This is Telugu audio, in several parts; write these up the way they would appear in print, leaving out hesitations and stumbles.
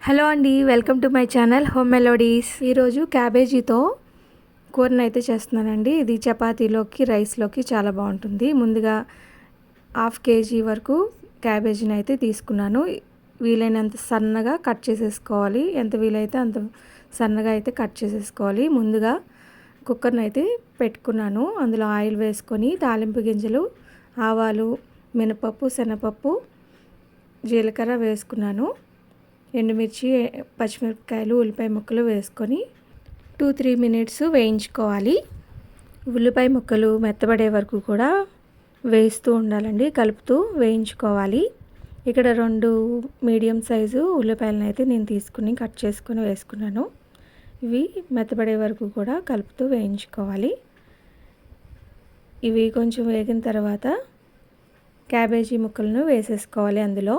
హలో అండి, welcome to my channel home melodies. ఈరోజు క్యాబేజీతో కూరను అయితే చేస్తున్నానండి. ఇది చపాతీలోకి రైస్లోకి చాలా బాగుంటుంది. ముందుగా 1/2 కేజీ వరకు క్యాబేజీని అయితే తీసుకున్నాను. వీలైనంత సన్నగా కట్ చేసేసుకోవాలి. ఎంత వీలైతే అంత సన్నగా అయితే కట్ చేసేసుకోవాలి. ముందుగా కుక్కర్ని అయితే పెట్టుకున్నాను. అందులో ఆయిల్ వేసుకొని తాలింపు గింజలు, ఆవాలు, మినపప్పు, శనగపప్పు, జీలకర్ర వేసుకున్నాను. ఎండుమిర్చి, పచ్చిమిరపకాయలు, ఉల్లిపాయ ముక్కలు వేసుకొని 2-3 మినిట్స్ వేయించుకోవాలి. ఉల్లిపాయ ముక్కలు మెత్తబడే వరకు కూడా వేస్తూ ఉండాలండి, కలుపుతూ వేయించుకోవాలి. ఇక్కడ 2 మీడియం సైజు ఉల్లిపాయలను అయితే నేను తీసుకుని కట్ చేసుకుని వేసుకున్నాను. ఇవి మెత్తబడే వరకు కూడా కలుపుతూ వేయించుకోవాలి. ఇవి కొంచెం వేగిన తర్వాత క్యాబేజీ ముక్కలను వేసేసుకోవాలి అందులో.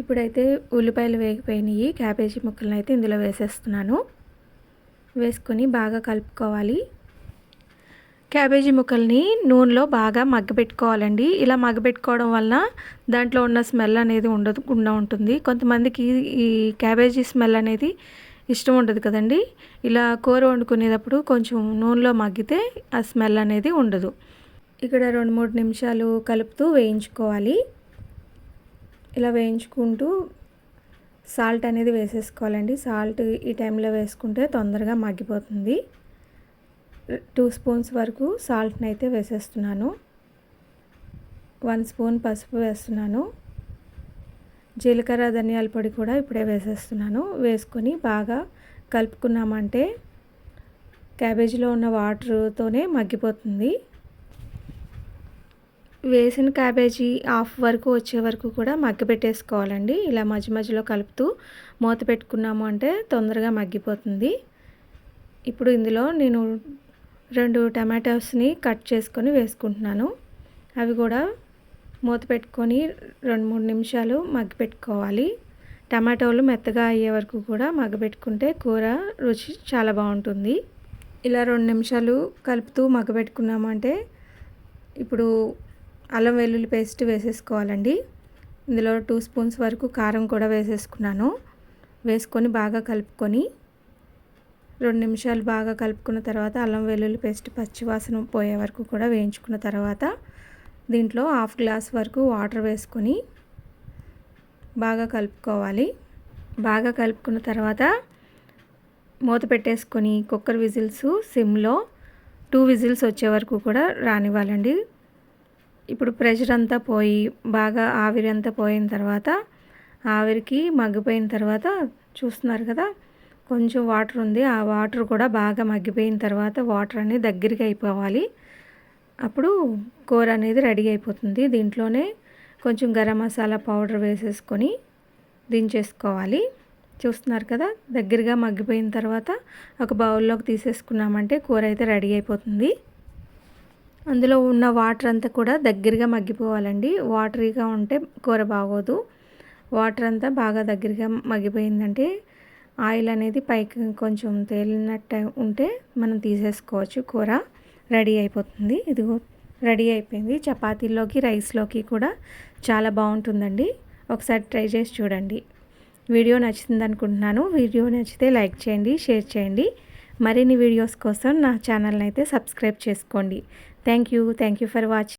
ఇప్పుడైతే ఉల్లిపాయలు వేగిపోయినాయి. క్యాబేజీ ముక్కలను అయితే ఇందులో వేసేస్తున్నాను. వేసుకొని బాగా కలుపుకోవాలి. క్యాబేజీ ముక్కల్ని నూనెలో బాగా మగ్గబెట్టుకోవాలండి. ఇలా మగ్గబెట్టుకోవడం వలన దాంట్లో ఉన్న స్మెల్ అనేది ఉండకుండా ఉంటుంది. కొంతమందికి ఈ క్యాబేజీ స్మెల్ అనేది ఇష్టం ఉండదు కదండి. ఇలా కూర వండుకునేటప్పుడు కొంచెం నూనెలో మగ్గితే ఆ స్మెల్ అనేది ఉండదు. ఇక్కడ 2-3 నిమిషాలు కలుపుతూ వేయించుకోవాలి. ఇలా వేయించుకుంటూ సాల్ట్ అనేది వేసేసుకోవాలండి. సాల్ట్ ఈ టైంలో వేసుకుంటే తొందరగా మగ్గిపోతుంది. 2 స్పూన్స్ వరకు సాల్ట్ని అయితే వేసేస్తున్నాను. 1 స్పూన్ పసుపు వేస్తున్నాను. జీలకర్ర, ధనియాల పొడి కూడా ఇప్పుడే వేసేస్తున్నాను. వేసుకొని బాగా కలుపుకున్నామంటే క్యాబేజీలో ఉన్న వాటర్తోనే మగ్గిపోతుంది. వేసిన క్యాబేజీ హాఫ్ వరకు వచ్చే వరకు కూడా మగ్గబెట్టేసుకోవాలండి. ఇలా మధ్య మధ్యలో కలుపుతూ మూత పెట్టుకున్నాము అంటే తొందరగా మగ్గిపోతుంది. ఇప్పుడు ఇందులో నేను 2 టమాటోస్ని కట్ చేసుకొని వేసుకుంటున్నాను. అవి కూడా మూత పెట్టుకొని 2-3 నిమిషాలు మగ్గపెట్టుకోవాలి. టమాటోలు మెత్తగా అయ్యే వరకు కూడా మగ్గబెట్టుకుంటే కూర రుచి చాలా బాగుంటుంది. ఇలా 2 నిమిషాలు కలుపుతూ మగ్గబెట్టుకున్నామంటే ఇప్పుడు అల్లం వెల్లుల్లి పేస్ట్ వేసేసుకోవాలండి. ఇందులో 2 స్పూన్స్ వరకు కారం కూడా వేసేసుకున్నాను. వేసుకొని బాగా కలుపుకొని 2 నిమిషాలు బాగా కలుపుకున్న తర్వాత అల్లం వెల్లుల్లి పేస్ట్ పచ్చివాసన పోయే వరకు కూడా వేయించుకున్న తర్వాత దీంట్లో 1/2 గ్లాస్ వరకు వాటర్ వేసుకొని బాగా కలుపుకోవాలి. బాగా కలుపుకున్న తర్వాత మూత పెట్టేసుకొని కుక్కర్ విజిల్స్ సిమ్లో 2 విజిల్స్ వచ్చే వరకు కూడా రానివ్వాలండి. ఇప్పుడు ప్రెషర్ అంతా పోయి బాగా ఆవిరి అంతా పోయిన తర్వాత ఆవిరికి మగ్గిపోయిన తర్వాత చూస్తున్నారు కదా, కొంచెం వాటర్ ఉంది. ఆ వాటర్ కూడా బాగా మగ్గిపోయిన తర్వాత వాటర్ అనేది దగ్గరికి అయిపోవాలి. అప్పుడు కూర అనేది రెడీ అయిపోతుంది. దీంట్లోనే కొంచెం గరం మసాలా పౌడర్ వేసేసుకొని దించేసుకోవాలి. చూస్తున్నారు కదా, దగ్గరగా మగ్గిపోయిన తర్వాత ఒక బౌల్లోకి తీసేసుకున్నామంటే కూర అయితే రెడీ అయిపోతుంది. అందులో ఉన్న వాటర్ అంతా కూడా దగ్గరగా మగ్గిపోవాలండి. వాటరీగా ఉంటే కూర బాగోదు. వాటర్ అంతా బాగా దగ్గరగా మగ్గిపోయిందంటే ఆయిల్ అనేది పైకి కొంచెం తేలినట్టు ఉంటే మనం తీసేసుకోవచ్చు. కూర రెడీ అయిపోతుంది. ఇదిగో రెడీ అయిపోయింది. చపాతీలోకి, రైస్లోకి కూడా చాలా బాగుంటుందండి. ఒకసారి ట్రై చేసి చూడండి. వీడియో నచ్చింది అనుకుంటున్నాను. వీడియో నచ్చితే లైక్ చేయండి, షేర్ చేయండి. మరిన్ని వీడియోస్ కోసం నా ఛానల్ని అయితే సబ్స్క్రైబ్ చేసుకోండి. Thank you for watching.